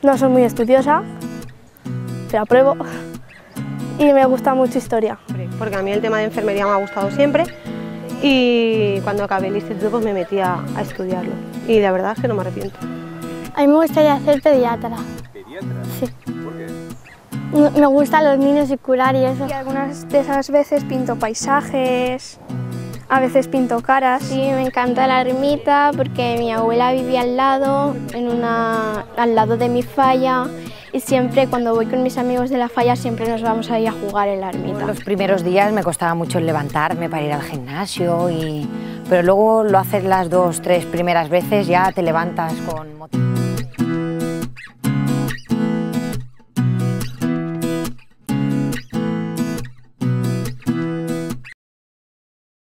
No soy muy estudiosa, pero apruebo. Y me gusta mucho historia. Porque a mí el tema de enfermería me ha gustado siempre y cuando acabé el instituto pues me metí a estudiarlo y la verdad es que no me arrepiento. A mí me gustaría ser pediatra. ¿Pediatra? Sí. ¿Por qué? Me gustan los niños y curar y eso. Y algunas de esas veces pinto paisajes, a veces pinto caras. Sí, me encanta la ermita porque mi abuela vivía al lado, al lado de mi falla, y siempre cuando voy con mis amigos de la falla siempre nos vamos a ir a jugar en la ermita. Los primeros días me costaba mucho levantarme para ir al gimnasio, pero luego lo haces las 2 o 3 primeras veces, ya te levantas con motivación.